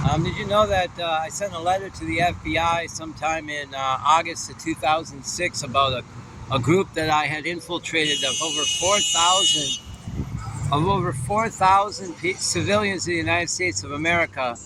Did you know that I sent a letter to the FBI sometime in August of 2006 about a group that I had infiltrated of over 4,000 civilians in the United States of America,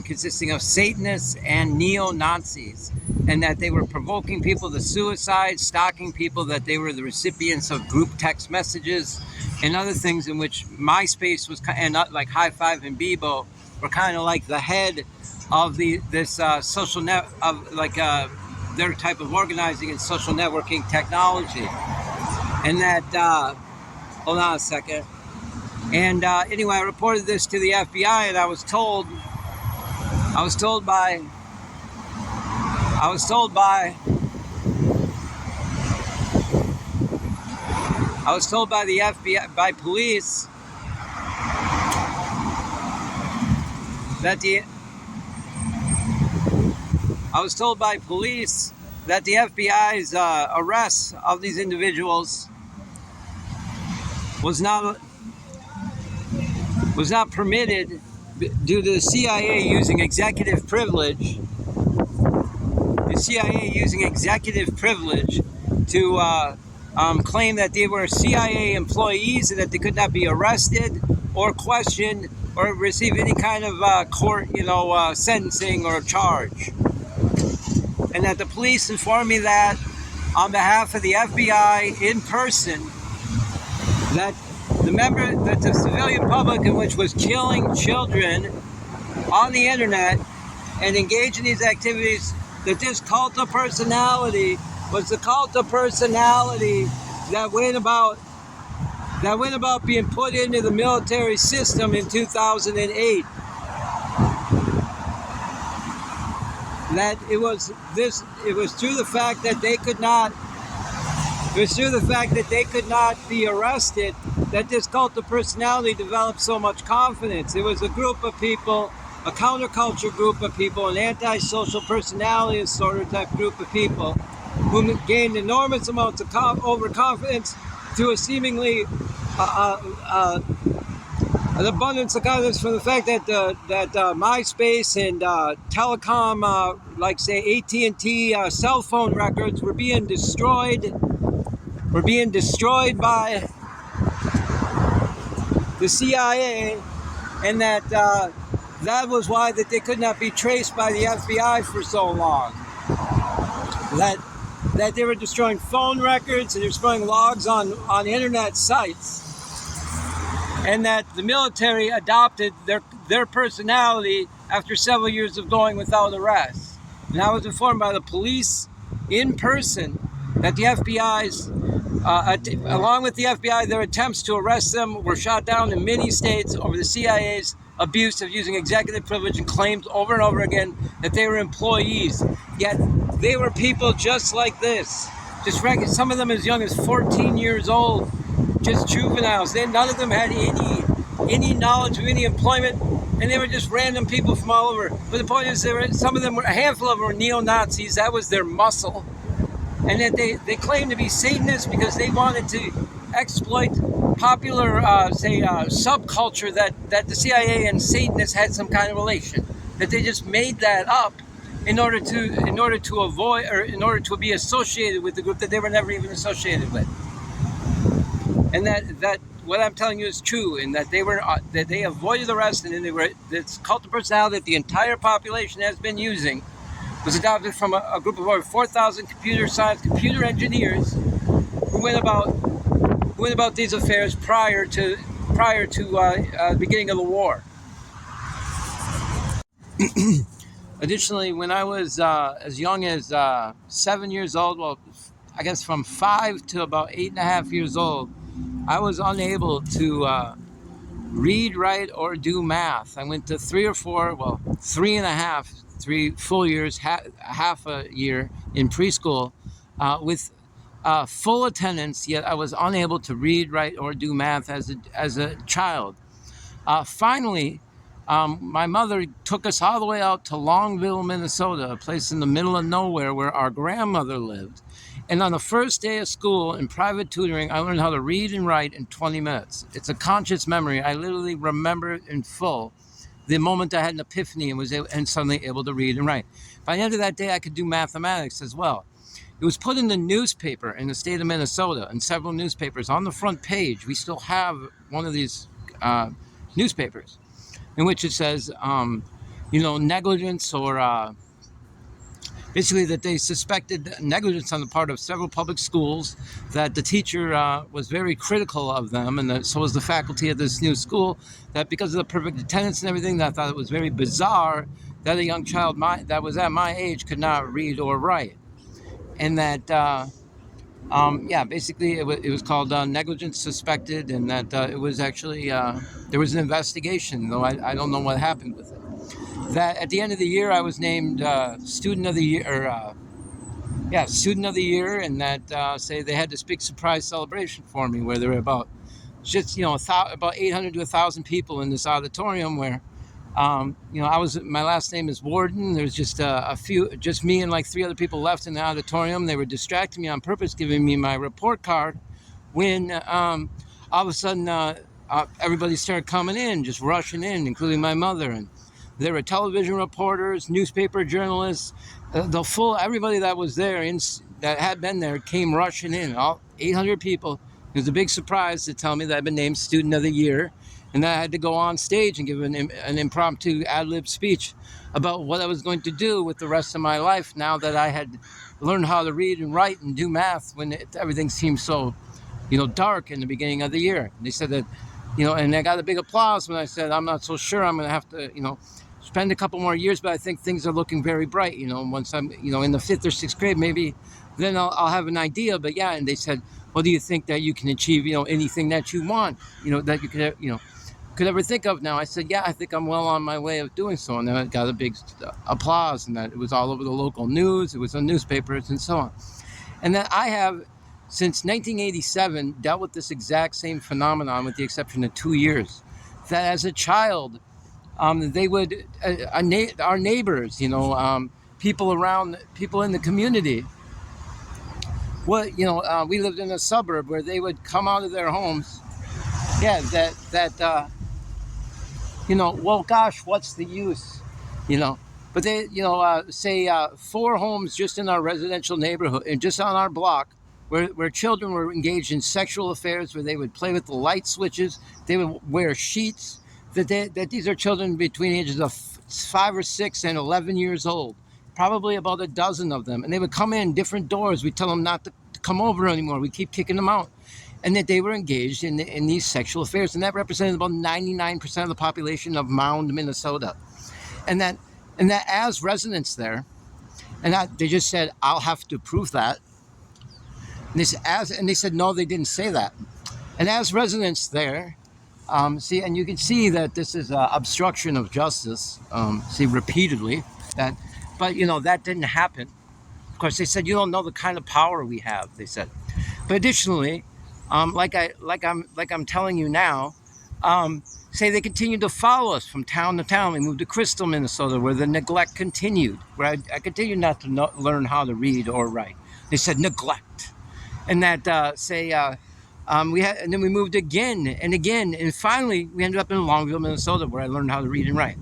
consisting of Satanists and neo-Nazis, and that they were provoking people to suicide, stalking people, that they were the recipients of group text messages and other things, in which MySpace was, and like High Five and Bebo were kind of like the head of this social net of their type of organizing and social networking technology. And that hold on a second. And anyway, I reported this to the FBI, and I was told by the FBI, by police, that the FBI's arrest of these individuals was not permitted due to the CIA using executive privilege. The CIA using executive privilege to claim that they were CIA employees and that they could not be arrested or questioned or receive any kind of court, sentencing or charge. And that the police informed me that on behalf of the FBI in person, that the civilian public, in which was killing children on the internet and engaged in these activities, that this cult of personality was the cult of personality that went about being put into the military system in 2008. That it was through the fact that they could not be arrested that this cult of personality developed so much confidence. It was a group of people, a counterculture group of people, an antisocial personality disorder type group of people who gained enormous amounts of overconfidence through a seemingly an abundance of confidence from the fact that MySpace and telecom, like say AT&T cell phone records were being destroyed by the CIA, and that was why that they could not be traced by the FBI for so long. That they were destroying phone records and destroying logs on internet sites, and that the military adopted their personality after several years of going without arrest. And I was informed by the police in person that the FBI's, along with the FBI, their attempts to arrest them were shot down in many states over the CIA's abuse of using executive privilege, and claimed over and over again that they were employees. Yet they were people just like this, some of them as young as 14 years old, just juveniles. None of them had any knowledge of any employment, and they were just random people from all over. But the point is, a handful of them were neo-Nazis. That was their muscle. And that they claimed to be Satanists because they wanted to exploit popular, subculture that the CIA and Satanists had some kind of relation. That they just made that up in order to avoid, or in order to be associated with the group that they were never even associated with. And that what I'm telling you is true, and that they avoided arrest, and then this cult of personality that the entire population has been using was adopted from a group of over 4,000 computer science, computer engineers who went about these affairs prior to the beginning of the war. Additionally, when I was as young as 7 years old, well, I guess from 5 to about 8.5 years old, I was unable to read, write, or do math. I went to 3 full years, half a year in preschool with full attendance, yet I was unable to read, write, or do math as a child. Finally, my mother took us all the way out to Longville, Minnesota, a place in the middle of nowhere where our grandmother lived. And on the first day of school in private tutoring, I learned how to read and write in 20 minutes. It's a conscious memory. I literally remember it in full the moment I had an epiphany and was suddenly able to read and write. By the end of that day, I could do mathematics as well. It was put in the newspaper in the state of Minnesota, in several newspapers. On the front page, we still have one of these newspapers in which it says, negligence or basically that they suspected negligence on the part of several public schools, that the teacher was very critical of them, and so was the faculty of this new school, that because of the perfect attendance and everything, that I thought it was very bizarre that a young child that was at my age could not read or write. And that, basically it was called negligence suspected, and that it was actually, there was an investigation, though I don't know what happened with it. That at the end of the year, I was named Student of the Year, Student of the Year, and that say they had this big surprise celebration for me where there were about 800 to 1,000 people in this auditorium where, my last name is Warden. There's just just me and like 3 other people left in the auditorium. They were distracting me on purpose, giving me my report card when all of a sudden everybody started coming in, just rushing in, including my mother. And there were television reporters, newspaper journalists, everybody that was there, that had been there, came rushing in, all 800 people. It was a big surprise to tell me that I'd been named Student of the Year, and that I had to go on stage and give an impromptu ad-lib speech about what I was going to do with the rest of my life now that I had learned how to read and write and do math when everything seemed so, dark in the beginning of the year. And they said that, and I got a big applause when I said, I'm not so sure, I'm going to have to, spend a couple more years, but I think things are looking very bright. Once I'm, in the 5th or 6th grade, maybe then I'll have an idea. But yeah, and they said, well, do you think that you can achieve, anything that you want, that you could ever think of now? I said, yeah, I think I'm well on my way of doing so. And then I got a big applause, and that it was all over the local news. It was on newspapers and so on. And that I have, since 1987, dealt with this exact same phenomenon with the exception of 2 years. That as a child, they would, our neighbors, people in the community, we lived in a suburb where they would come out of their homes. Yeah, well, gosh, what's the use? But they, say 4 homes just in our residential neighborhood and just on our block where children were engaged in sexual affairs, where they would play with the light switches, they would wear sheets, that these are children between the ages of 5 or 6 and 11 years old, probably about a dozen of them. And they would come in different doors. We tell them not to come over anymore. We keep kicking them out. And that they were engaged in these sexual affairs. And that represented about 99% of the population of Mound, Minnesota. And that as residents there, they just said, I'll have to prove that. And they said, no, they didn't say that. And as residents there, and you can see that this is obstruction of justice, repeatedly. But that didn't happen. Of course, they said, you don't know the kind of power we have, they said. But additionally, like I'm telling you now, say they continued to follow us from town to town. We moved to Crystal, Minnesota, where the neglect continued, where I continued not to learn how to read or write. They said neglect. And that, and then we moved again and again, and finally we ended up in Longville, Minnesota, where I learned how to read and write.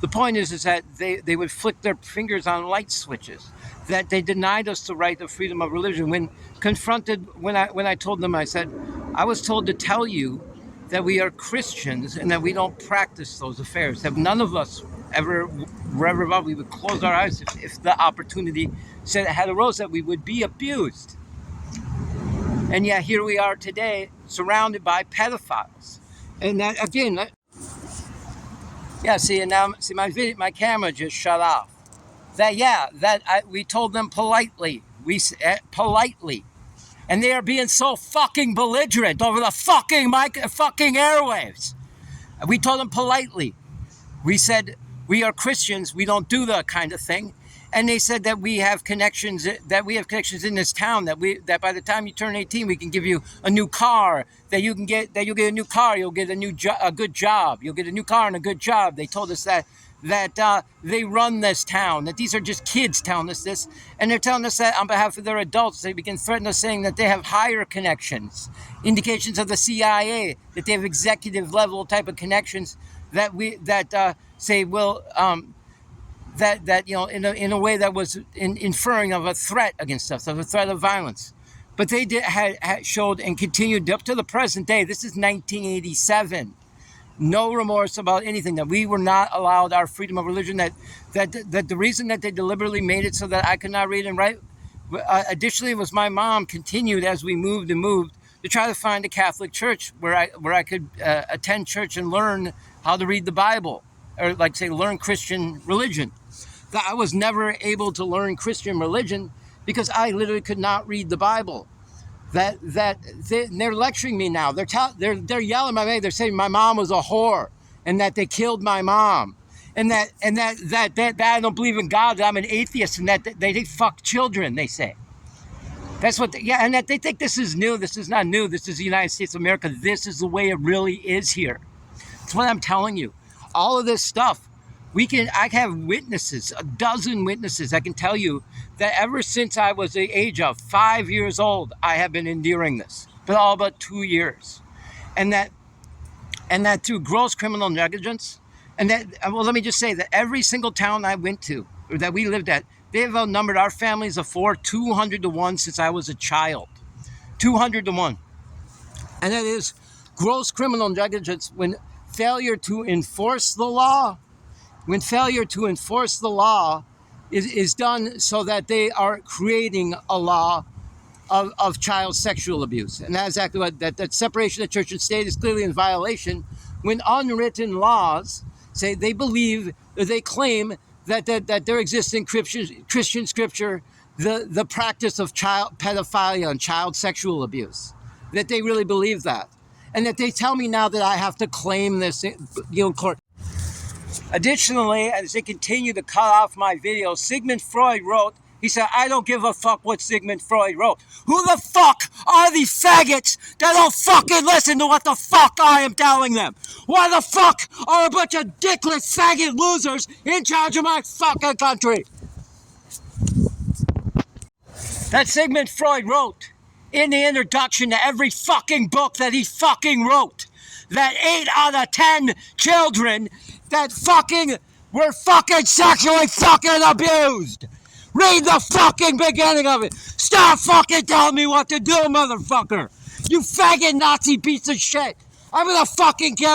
The point is that they would flick their fingers on light switches, that they denied us the right of freedom of religion. When confronted, when I told them, I said, I was told to tell you that we are Christians and that we don't practice those affairs, that none of us ever we would close our eyes if the opportunity had arose that we would be abused. And yet here we are today, surrounded by pedophiles. And that, again, my camera just shut off. We told them politely. Politely. And they are being so fucking belligerent over the fucking airwaves. We told them politely. We said, we are Christians, we don't do that kind of thing. And they said that we have connections in this town, that by the time you turn 18, we can give you a new car, you'll get a new car, you'll get a good job, you'll get a new car and a good job. They told us that they run this town, that these are just kids telling us this, and they're telling us that on behalf of their adults. They begin threatening us, saying that they have higher connections, indications of the CIA, that they have executive level type of connections, that say, well, that in a way that was inferring of a threat against us, of a threat of violence. But they had showed and continued up to the present day. This is 1987. No remorse about anything, that we were not allowed our freedom of religion, that the reason that they deliberately made it so that I could not read and write, additionally, was my mom continued as we moved to try to find a Catholic church where I could attend church and learn how to read the Bible, or learn Christian religion. That I was never able to learn Christian religion because I literally could not read the Bible. They're lecturing me now. They're yelling my name. They're saying my mom was a whore and that they killed my mom, and that I don't believe in God. That I'm an atheist and that they fuck children. They say that's what. And that they think this is new. This is not new. This is the United States of America. This is the way it really is here. That's what I'm telling you. All of this stuff. I have witnesses, a dozen witnesses. I can tell you that ever since I was the age of 5 years old, I have been enduring this, but all but 2 years. And that through gross criminal negligence, let me just say that every single town I went to, or that we lived at, they have outnumbered our families of 200 to 1 since I was a child. 200 to 1. And that is gross criminal negligence when failure to enforce the law is done so that they are creating a law of child sexual abuse. And that's exactly what that separation of church and state is clearly in violation when unwritten laws say they claim that there exists in Christian scripture the practice of child pedophilia and child sexual abuse, that they really believe that. And that they tell me now that I have to claim this in court. Additionally, as they continue to cut off my videos, Sigmund Freud wrote, he said, I don't give a fuck what Sigmund Freud wrote. Who the fuck are these faggots that don't fucking listen to what the fuck I am telling them? Why the fuck are a bunch of dickless faggot losers in charge of my fucking country? That Sigmund Freud wrote in the introduction to every fucking book that he fucking wrote, that 8 out of 10 children that were sexually abused. Read the fucking beginning of it. Stop fucking telling me what to do, motherfucker. You faggot Nazi piece of shit. I'm gonna fucking kill